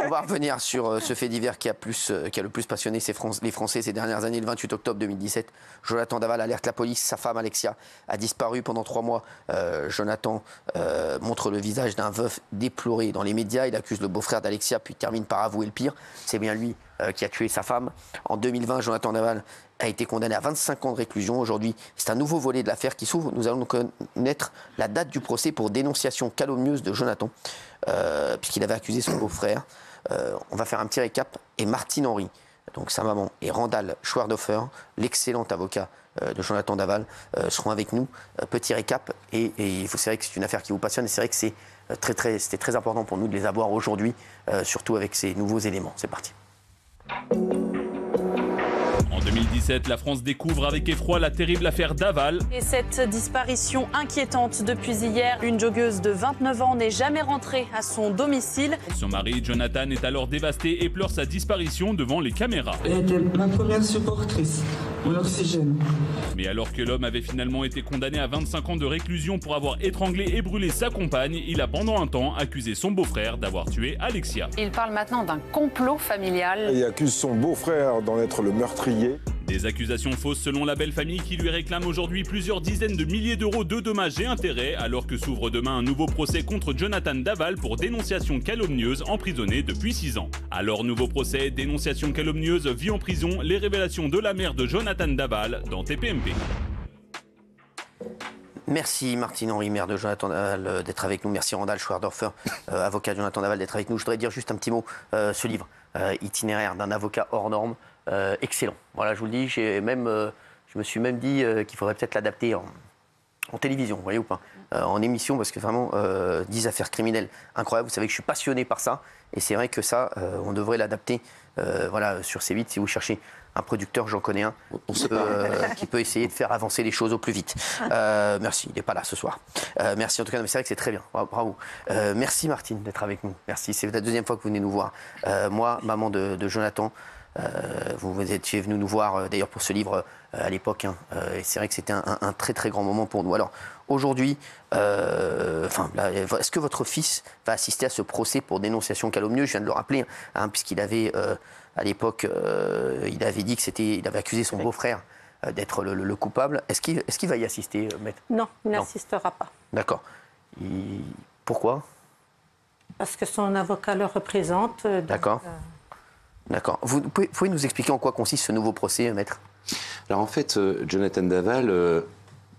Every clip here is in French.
On va revenir sur ce fait divers qui a le plus passionné les Français ces dernières années. Le 28 octobre 2017, Jonathan Daval alerte la police. Sa femme Alexia a disparu pendant 3 mois. Jonathan montre le visage d'un veuf déploré dans les médias. Il accuse le beau-frère d'Alexia, puis termine par avouer le pire. C'est bien lui qui a tué sa femme. En 2020, Jonathan Daval a été condamné à 25 ans de réclusion. Aujourd'hui, c'est un nouveau volet de l'affaire qui s'ouvre. Nous allons connaître la date du procès pour dénonciation calomnieuse de Jonathan, puisqu'il avait accusé son beau-frère. On va faire un petit récap. Et Martine Henry, donc sa maman, et Randall Schwerdhofer, l'excellent avocat de Jonathan Daval, seront avec nous. Petit récap. Et c'est vrai que c'est une affaire qui vous passionne. Et c'est vrai que c'était très important pour nous de les avoir aujourd'hui, surtout avec ces nouveaux éléments. C'est parti. En 2017, la France découvre avec effroi la terrible affaire Daval. Et cette disparition inquiétante depuis hier, une joggeuse de 29 ans n'est jamais rentrée à son domicile. Son mari, Jonathan, est alors dévasté et pleure sa disparition devant les caméras. Elle était ma première supportrice, mon oxygène. Mais alors que l'homme avait finalement été condamné à 25 ans de réclusion pour avoir étranglé et brûlé sa compagne, il a pendant un temps accusé son beau-frère d'avoir tué Alexia. Il parle maintenant d'un complot familial. Il accuse son beau-frère d'en être le meurtrier. Des accusations fausses selon la belle famille qui lui réclame aujourd'hui plusieurs dizaines de milliers d'euros de dommages et intérêts, alors que s'ouvre demain un nouveau procès contre Jonathan Daval pour dénonciation calomnieuse, emprisonné depuis 6 ans. Alors nouveau procès, dénonciation calomnieuse, vie en prison, les révélations de la mère de Jonathan Daval dans TPMP. Merci Martine Henry, maire de Jonathan Daval, d'être avec nous. Merci Randall Schwerdhofer, avocat de Jonathan Daval, d'être avec nous. Je voudrais dire juste un petit mot. Ce livre, Itinéraire d'un avocat hors norme, excellent. Voilà, je vous le dis, je me suis même dit qu'il faudrait peut-être l'adapter en télévision, vous voyez ou pas, en émission, parce que vraiment, 10 affaires criminelles incroyables. Vous savez que je suis passionné par ça, et c'est vrai que ça, on devrait l'adapter voilà, sur C8. Si vous cherchez un producteur, j'en connais un, qui peut essayer de faire avancer les choses au plus vite. Merci, il n'est pas là ce soir. Merci en tout cas, mais c'est vrai que c'est très bien, bravo. Merci Martine d'être avec nous, merci, c'est la deuxième fois que vous venez nous voir. Moi, maman de Jonathan, vous étiez venu nous voir d'ailleurs pour ce livre à l'époque, hein, et c'est vrai que c'était un très très grand moment pour nous. Alors aujourd'hui, est-ce que votre fils va assister à ce procès pour dénonciation calomnieuse? Je viens de le rappeler, hein, puisqu'il avait à l'époque, il avait dit il avait accusé son beau-frère d'être le coupable. Est-ce qu'il va y assister, maître? Non, il n'assistera pas. D'accord. Pourquoi? Parce que son avocat le représente. D'accord. D'accord. Vous pouvez nous expliquer en quoi consiste ce nouveau procès, maître? Alors en fait, Jonathan Daval,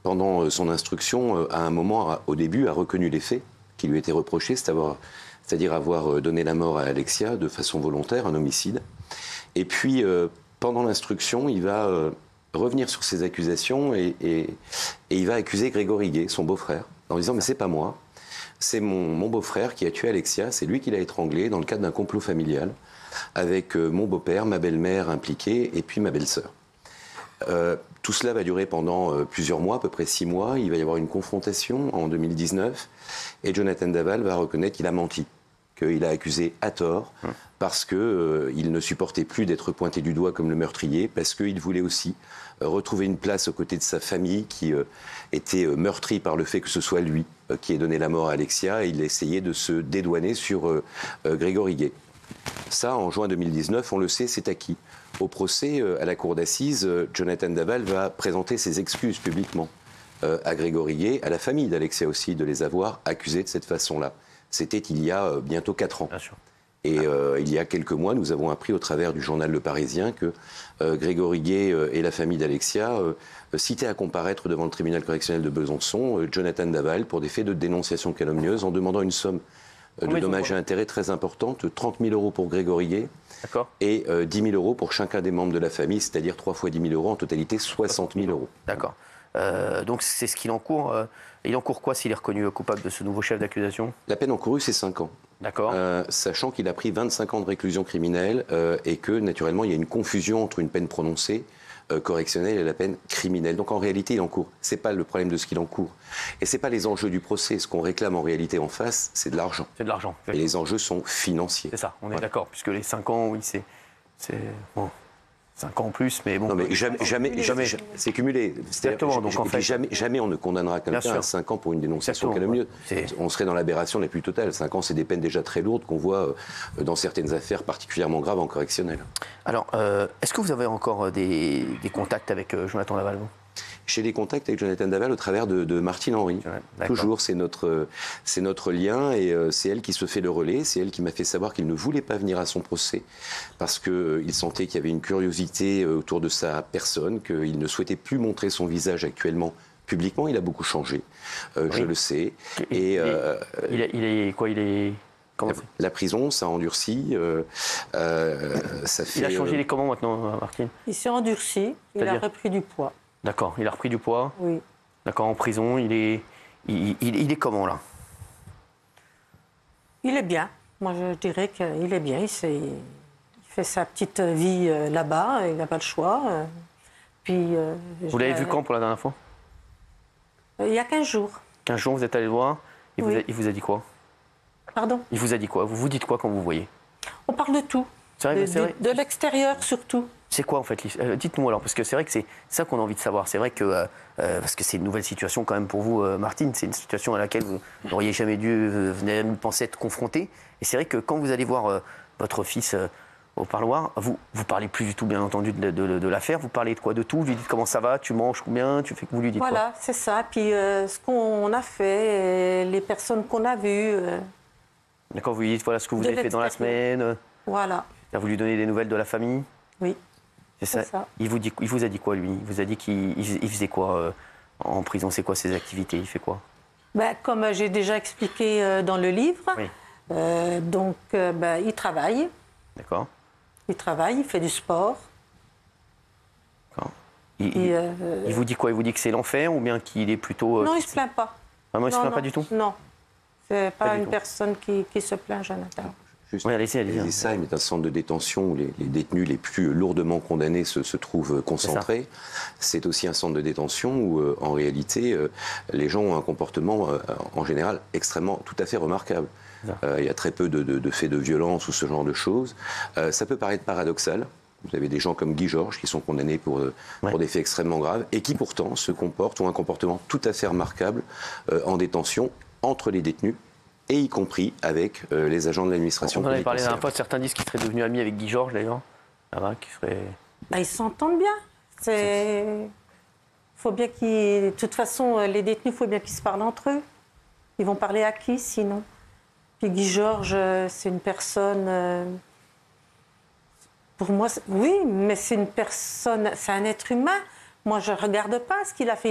pendant son instruction, à un moment, au début, a reconnu les faits qui lui étaient reprochés, c'est-à-dire avoir donné la mort à Alexia de façon volontaire, un homicide. Et puis, pendant l'instruction, il va revenir sur ses accusations et il va accuser Grégory Guay, son beau-frère, en disant « mais c'est pas moi, c'est mon beau-frère qui a tué Alexia, c'est lui qui l'a étranglé dans le cadre d'un complot familial, avec mon beau-père, ma belle-mère impliquée et puis ma belle-sœur. » Tout cela va durer pendant plusieurs mois, à peu près 6 mois. Il va y avoir une confrontation en 2019 et Jonathan Daval va reconnaître qu'il a menti, qu'il a accusé à tort parce qu'il ne supportait plus d'être pointé du doigt comme le meurtrier, parce qu'il voulait aussi retrouver une place aux côtés de sa famille qui était meurtrie par le fait que ce soit lui qui ait donné la mort à Alexia, et il essayait de se dédouaner sur Grégory Guay. Ça, en juin 2019, on le sait, c'est acquis. Au procès, à la cour d'assises, Jonathan Daval va présenter ses excuses publiquement à Grégory Guay, à la famille d'Alexia aussi, de les avoir accusés de cette façon-là. C'était il y a bientôt 4 ans. Bien sûr. Et il y a quelques mois, nous avons appris au travers du journal Le Parisien que Grégory Guay et la famille d'Alexia citaient à comparaître devant le tribunal correctionnel de Besançon Jonathan Daval pour des faits de dénonciation calomnieuse en demandant une somme de dommages et intérêts très importante, 30 000 euros pour Grégory Guay et 10 000 euros pour chacun des membres de la famille, c'est-à-dire 3 fois 10 000 euros, en totalité 60 000 euros. D'accord. Donc c'est ce qu'il encourt. Il encourt quoi s'il est reconnu coupable de ce nouveau chef d'accusation? La peine encourue, c'est 5 ans. D'accord. Sachant qu'il a pris 25 ans de réclusion criminelle et que, naturellement, il y a une confusion entre une peine prononcée correctionnelle et la peine criminelle. Donc en réalité, il encourt. Ce n'est pas le problème de ce qu'il encourt. Et ce n'est pas les enjeux du procès. Ce qu'on réclame en réalité en face, c'est de l'argent. C'est de l'argent. Et les enjeux sont financiers. C'est ça, on est d'accord. Puisque les 5 ans, oui, c'est... Bon. 5 ans en plus, mais bon. Non, mais jamais, c'est cumulé. Exactement, donc en fait. Jamais on ne condamnera quelqu'un à 5 ans pour une dénonciation calomnieuse. On serait dans l'aberration la plus totale. 5 ans, c'est des peines déjà très lourdes qu'on voit dans certaines affaires particulièrement graves en correctionnel. Alors, est-ce que vous avez encore des contacts avec Jonathan Daval, vous ? J'ai des contacts avec Jonathan Daval au travers de Martine Henry. Ouais, toujours, c'est notre lien et c'est elle qui se fait le relais. C'est elle qui m'a fait savoir qu'il ne voulait pas venir à son procès parce qu'il sentait qu'il y avait une curiosité autour de sa personne, qu'il ne souhaitait plus montrer son visage actuellement publiquement. Il a beaucoup changé, je le sais. Et il est quoi? Il est... La prison, ça endurcit. Ça fait, il a changé les comment maintenant, Martine? Il s'est endurci, il a repris du poids. D'accord, il a repris du poids. Oui. D'accord, en prison, il est comment là? Il est bien. Moi, je dirais qu'il est bien. Il fait sa petite vie là-bas, il n'a pas le choix. Puis, vous l'avez vu quand pour la dernière fois? Il y a 15 jours. 15 jours, vous êtes allé le voir. Il vous a dit quoi? Pardon? Il vous a dit quoi? Vous vous dites quoi quand vous voyez? On parle de tout. C'est vrai, de l'extérieur surtout. C'est quoi en fait? Dites-nous alors, parce que c'est vrai que c'est ça qu'on a envie de savoir. C'est vrai que, parce que c'est une nouvelle situation quand même pour vous, Martine, c'est une situation à laquelle vous n'auriez jamais dû même penser être confronté. Et c'est vrai que quand vous allez voir votre fils au parloir, vous parlez plus du tout, bien entendu, de l'affaire. Vous parlez de quoi? De tout? Vous lui dites comment ça va, tu manges combien, vous lui dites quoi? Voilà, c'est ça. Puis ce qu'on a fait, les personnes qu'on a vues. D'accord, vous lui dites voilà ce que vous avez fait dans la semaine. Voilà. Vous lui donnez des nouvelles de la famille? Oui. C'est ça. Il vous a dit quoi, lui? Il vous a dit qu'il faisait quoi en prison? C'est quoi ses activités? Il fait quoi? Comme j'ai déjà expliqué dans le livre, oui. Il travaille. D'accord. Il travaille, il fait du sport. D'accord. Il vous dit quoi? Il vous dit que c'est l'enfer ou bien qu'il est plutôt... Non, il ne se plaint pas. Vraiment, il ne se plaint pas du tout? Non. C'est pas une personne qui se plaint, Jonathan. Oui, allez-y. Ça, il est un centre de détention où les détenus les plus lourdement condamnés se trouvent concentrés. C'est aussi un centre de détention où, en réalité, les gens ont un comportement, en général, tout à fait remarquable. Il y a très peu de faits de violence ou ce genre de choses. Ça peut paraître paradoxal. Vous avez des gens comme Guy Georges qui sont condamnés pour des faits extrêmement graves et qui, pourtant, ont un comportement tout à fait remarquable en détention entre les détenus, et y compris avec les agents de l'administration. On en avait parlé la dernière fois, certains disent qu'ils seraient devenus amis avec Guy Georges d'ailleurs. Ils s'entendent bien. Faut bien de toute façon, les détenus, il faut bien qu'ils se parlent entre eux. Ils vont parler à qui sinon? Puis Guy Georges, c'est une personne... Pour moi, oui, mais c'est une personne, c'est un être humain. Moi, je ne regarde pas ce qu'il a fait.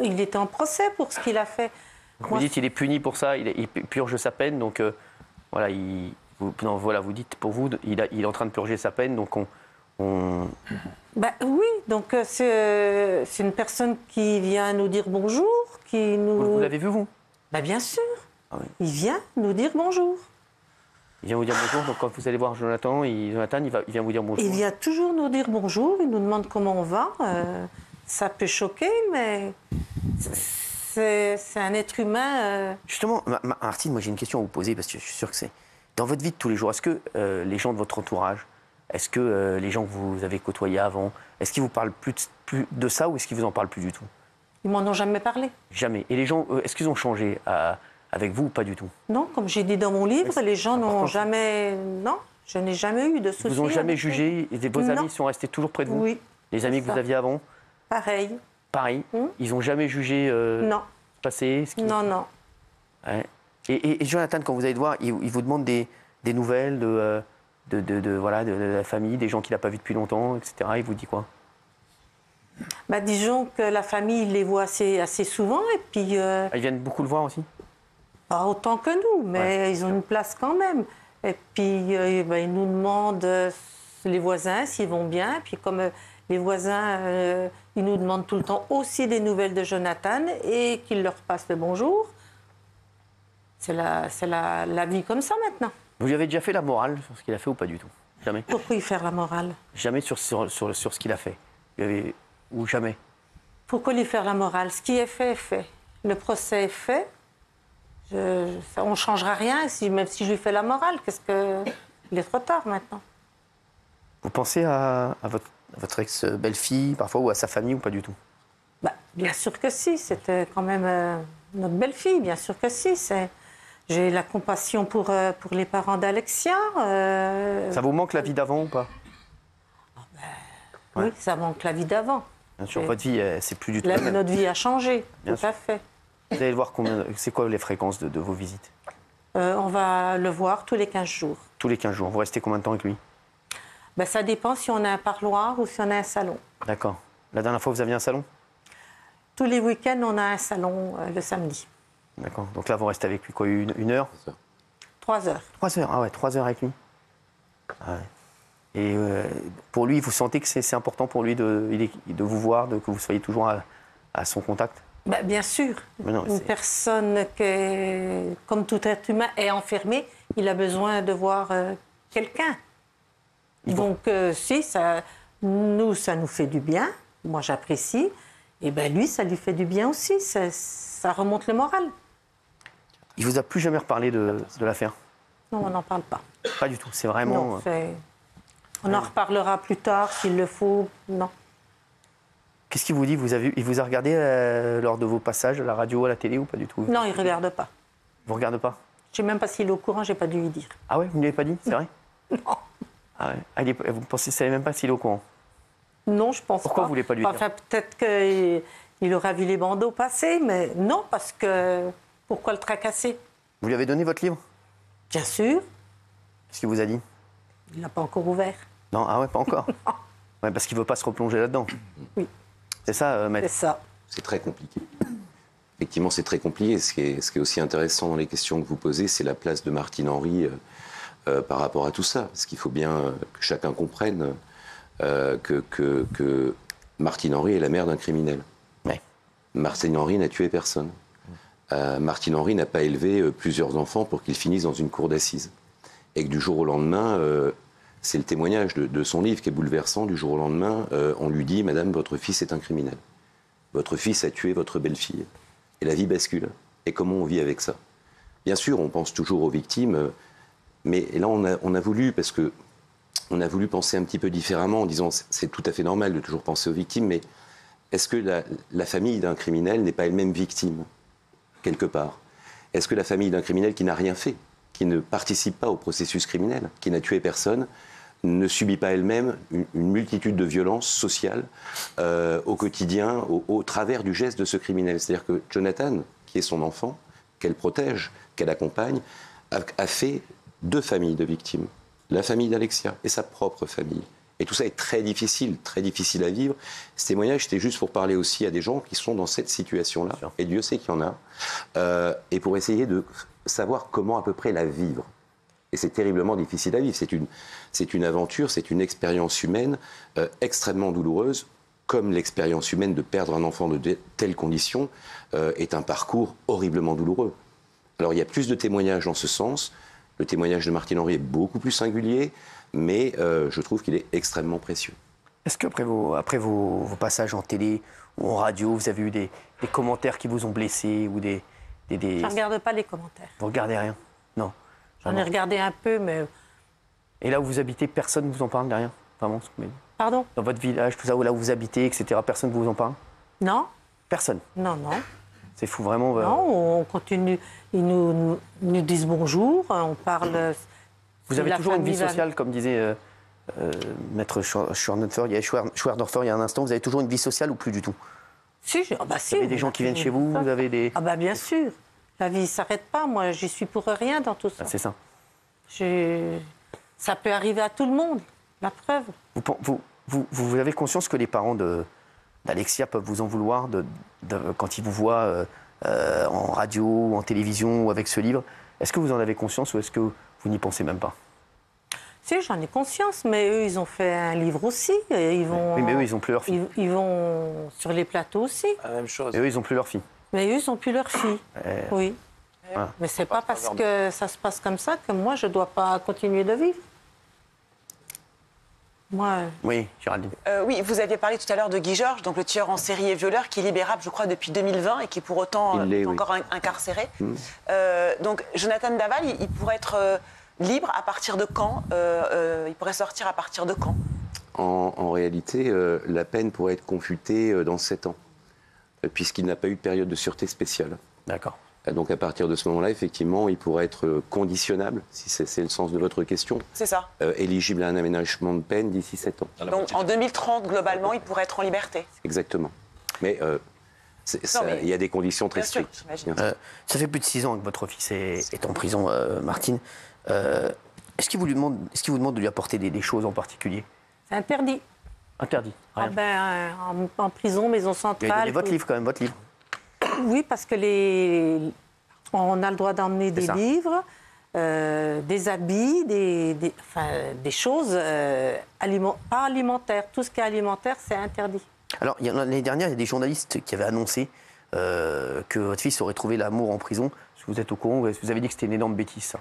Il était en procès pour ce qu'il a fait. Vous dites qu'il est puni pour ça, il purge sa peine, donc vous dites pour vous, il est en train de purger sa peine, donc oui, donc c'est une personne qui vient nous dire bonjour, qui nous... Vous l'avez vu, vous? Bien sûr, oui. Il vient nous dire bonjour. Il vient vous dire bonjour, donc quand vous allez voir Jonathan, il vient vous dire bonjour. Il vient toujours nous dire bonjour, il nous demande comment on va, ça peut choquer, mais... C'est un être humain. Justement, Martine, moi j'ai une question à vous poser parce que je suis sûr que c'est dans votre vie de tous les jours. Est-ce que les gens de votre entourage, est-ce que les gens que vous avez côtoyés avant, est-ce qu'ils vous parlent plus de ça ou est-ce qu'ils vous en parlent plus du tout? Ils m'en ont jamais parlé. Jamais. Et les gens, est-ce qu'ils ont changé avec vous ou pas du tout? Non, comme j'ai dit dans mon livre, les gens n'ont jamais. Non, je n'ai jamais eu de soucis. Vous n'ont jamais jugé? Vos amis sont restés toujours près de vous? Oui. Les amis que vous aviez avant? Pareil. Ils n'ont jamais jugé non. Passer Non. Ouais. Et Jonathan, quand vous allez le voir, il vous demande des nouvelles de la famille, des gens qu'il n'a pas vus depuis longtemps, etc. Il vous dit quoi? Disons que la famille, il les voit assez souvent. Et puis, ils viennent beaucoup le voir aussi? Pas autant que nous, mais ils ont une place quand même. Et puis, ils nous demandent, les voisins, s'ils vont bien. Et puis, comme les voisins, ils nous demandent tout le temps aussi des nouvelles de Jonathan et qu'ils leur passent le bonjour. C'est la vie comme ça maintenant. Vous lui avez déjà fait la morale sur ce qu'il a fait ou pas du tout? Jamais? Pourquoi y faire la morale? Jamais sur ce qu'il a fait? Ou jamais? Pourquoi lui faire la morale? Ce qui est fait est fait. Le procès est fait. On ne changera rien, même si je lui fais la morale. Il est trop tard maintenant. Vous pensez à votre ex-belle-fille, parfois, ou à sa famille, ou pas du tout? Bien sûr que si, c'était quand même notre belle-fille, bien sûr que si. J'ai la compassion pour les parents d'Alexia. Ça vous manque la vie d'avant ou pas? Oui, ça manque la vie d'avant. Bien sûr, votre vie, c'est plus du tout la même. Notre vie a changé, Bien tout à fait. Vous allez le voir c'est quoi les fréquences de vos visites? On va le voir tous les 15 jours. Tous les 15 jours. Vous restez combien de temps avec lui? Ça dépend si on a un parloir ou si on a un salon. D'accord. La dernière fois, vous aviez un salon? Tous les week-ends, on a un salon le samedi. D'accord. Donc là, vous restez avec lui quoi, une heure? 3 heures. 3 heures, ah ouais, 3 heures avec lui. Ah ouais. Et pour lui, vous sentez que c'est important pour lui de vous voir, que vous soyez toujours à son contact? Bien sûr. Non, une personne qui, comme tout être humain, est enfermée, il a besoin de voir quelqu'un. Donc, si, ça nous fait du bien. Moi, j'apprécie. Et lui, ça lui fait du bien aussi. Ça remonte le moral. Il vous a plus jamais reparlé de l'affaire? Non, on n'en parle pas. Pas du tout. C'est vraiment. Non, on en reparlera plus tard s'il le faut. Non. Qu'est-ce qu'il vous dit? Il vous a regardé lors de vos passages à la radio, à la télé ou pas du tout? Non, il ne regarde pas. Vous ne regardez pas? Je ne sais même pas s'il est au courant, je n'ai pas dû lui dire. Ah ouais, vous ne l'avez pas dit? C'est vrai? Non. Ah ouais. Vous pensez, savez même pas s'il est au courant? Non, je pense pas. Pourquoi vous ne voulez pas lui dire? Enfin, peut-être qu'il aura vu les bandeaux passer, mais non, parce que... Pourquoi le tracasser? Vous lui avez donné votre livre? Bien sûr. Qu'est-ce qu'il vous a dit? Il n'a pas encore ouvert. Non, ah ouais, pas encore. Ouais, parce qu'il ne veut pas se replonger là-dedans. Oui. C'est ça, maître? C'est ça. C'est très compliqué. Effectivement, c'est très compliqué. Ce qui est aussi intéressant dans les questions que vous posez, c'est la place de Martine Henry par rapport à tout ça. Parce qu'il faut bien que chacun comprenne que Martine Henry est la mère d'un criminel. Ouais. Martine Henry n'a tué personne. Martine Henry n'a pas élevé plusieurs enfants pour qu'ils finissent dans une cour d'assises. Et que du jour au lendemain, c'est le témoignage de son livre qui est bouleversant, du jour au lendemain, on lui dit « Madame, votre fils est un criminel. Votre fils a tué votre belle-fille. » Et la vie bascule. Et comment on vit avec ça? Bien sûr, on pense toujours aux victimes, mais là, on a voulu, parce que on a voulu penser un petit peu différemment en disant c'est tout à fait normal de toujours penser aux victimes, mais est-ce que la famille d'un criminel n'est pas elle-même victime, quelque part? Est-ce que la famille d'un criminel qui n'a rien fait, qui ne participe pas au processus criminel, qui n'a tué personne, ne subit pas elle-même une multitude de violences sociales au quotidien, au travers du geste de ce criminel? C'est-à-dire que Jonathan, qui est son enfant, qu'elle protège, qu'elle accompagne, a fait 2 familles de victimes. La famille d'Alexia et sa propre famille. Et tout ça est très difficile à vivre. Ce témoignage, c'était juste pour parler aussi à des gens qui sont dans cette situation-là, et Dieu sait qu'il y en a, et pour essayer de savoir comment à peu près la vivre. Et c'est terriblement difficile à vivre. C'est une aventure, c'est une expérience humaine extrêmement douloureuse, comme l'expérience humaine de perdre un enfant de telles conditions est un parcours horriblement douloureux. Alors il y a plus de témoignages en ce sens. Le témoignage de Martine Henry est beaucoup plus singulier, mais je trouve qu'il est extrêmement précieux. Est-ce qu'après vos passages en télé ou en radio, vous avez eu des commentaires qui vous ont blessé ou des... Je ne regarde pas les commentaires. Vous regardez rien? Non. J'en ai regardé un peu, mais... Et là où vous habitez, personne ne vous en parle derrière? Vraiment? Pardon? Dans votre village, tout ça, là où vous habitez, etc., personne ne vous en parle? Non. Personne? Non, non. C'est fou, vraiment. Non, on continue. Ils nous disent bonjour, on parle. Vous avez toujours une vie sociale, comme disait Maître Schwerdorfer il y a un instant. Vous avez toujours une vie sociale ou plus du tout? Si, si. Vous avez des gens qui viennent chez vous, vous avez des... Ah bah bien sûr. La vie ne s'arrête pas. Moi, j'y suis pour rien dans tout ça. Ah, c'est ça. Ça peut arriver à tout le monde. La preuve. Vous avez conscience que les parents d'Alexia peuvent vous en vouloir quand ils vous voient en radio ou en télévision ou avec ce livre? Est-ce que vous en avez conscience ou est-ce que vous n'y pensez même pas? Si, j'en ai conscience, mais eux, ils ont fait un livre aussi. Et ils vont, oui, mais eux, ils n'ont plus leur fille. Ils vont sur les plateaux aussi. La même chose. Et eux, ils n'ont plus leur fille. Mais eux, ils n'ont plus leur fille. Oui. Ah. Mais c'est pas parce que ça se passe comme ça que moi, je ne dois pas continuer de vivre. Moi... Oui, Géraldine. Oui, vous aviez parlé tout à l'heure de Guy Georges, donc le tueur en série et violeur, qui est libérable, je crois, depuis 2020 et qui pour autant est encore incarcéré. Donc Jonathan Daval, il pourrait être libre à partir de quand? Il pourrait sortir à partir de quand? En réalité, la peine pourrait être confutée dans 7 ans, puisqu'il n'a pas eu de période de sûreté spéciale. D'accord. Donc à partir de ce moment-là, effectivement, il pourrait être conditionnable, si c'est le sens de votre question. C'est ça. Éligible à un aménagement de peine d'ici 7 ans. Donc en 2030, globalement, il pourrait être en liberté. Exactement. Mais il y a des conditions très strictes. Ça fait plus de 6 ans que votre fils est en prison, Martine. Est-ce qu'il vous demande de lui apporter des choses en particulier? C'est interdit. Interdit. Ah ben, en prison, maison centrale. Et votre livre quand même, votre livre. Oui, parce que on a le droit d'emmener des livres, des habits, des choses pas alimentaires. Tout ce qui est alimentaire, c'est interdit. Alors, l'année dernière, il y a des journalistes qui avaient annoncé que votre fils aurait trouvé l'amour en prison. Est-ce que vous êtes au courant? Vous avez dit que c'était une énorme bêtise, ça?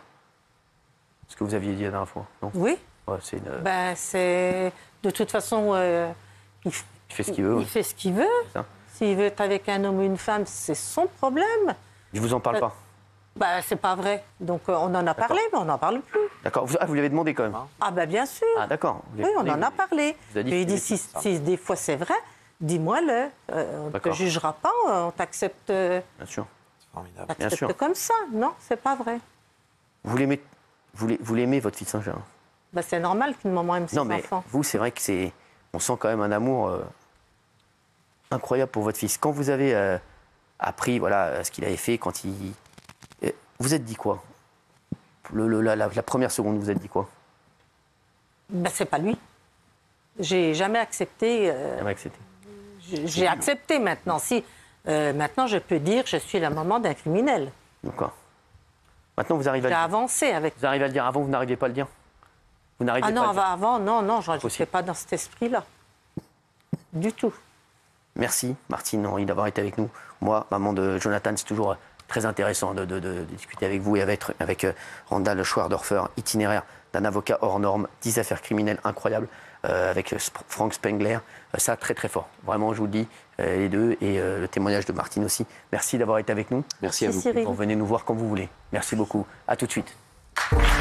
Ce que vous aviez dit la dernière fois, non? Oui. Ouais, De toute façon, il fait ce qu'il veut. Il fait ce qu'il veut. S'il veut être avec un homme ou une femme, c'est son problème. Il ne vous en parle pas? C'est pas vrai. Donc on en a parlé, mais on n'en parle plus. D'accord. Vous lui avez demandé quand même? Ah bien sûr. Ah d'accord. Oui, on en a parlé. Il dit si des fois c'est vrai, dis-moi-le. On ne te jugera pas, on t'accepte. Bien sûr. Bien sûr. Comme ça. Non, c'est pas vrai. Vous l'aimez, votre fils Saint-Jean? C'est normal qu'une maman aime ses enfants. Non, mais vous, c'est vrai que on sent quand même un amour incroyable pour votre fils. Quand vous avez appris ce qu'il avait fait, quand il... Vous êtes dit quoi? La première seconde, vous êtes dit quoi? C'est pas lui. J'ai jamais accepté. Jamais accepté. J'ai accepté maintenant. Maintenant, je peux dire que je suis la maman d'un criminel. D'accord. Maintenant, vous arrivez à le dire. J'ai avancé avec... Vous arrivez à le dire. Avant, vous n'arriviez pas à le dire? Vous n'arriviez pas à le dire? Avant, non, je n'étais pas dans cet esprit-là. Du tout. Merci, Martine Henry, d'avoir été avec nous. Moi, maman de Jonathan, c'est toujours très intéressant de discuter avec vous et avec Randall Schwardorfer, itinéraire d'un avocat hors norme, 10 affaires criminelles incroyables, avec Frank Spengler. Ça, très très fort. Vraiment, je vous le dis, les deux, et le témoignage de Martine aussi. Merci d'avoir été avec nous. Merci à vous. Cyril. Vous venez nous voir quand vous voulez. Merci beaucoup. À tout de suite.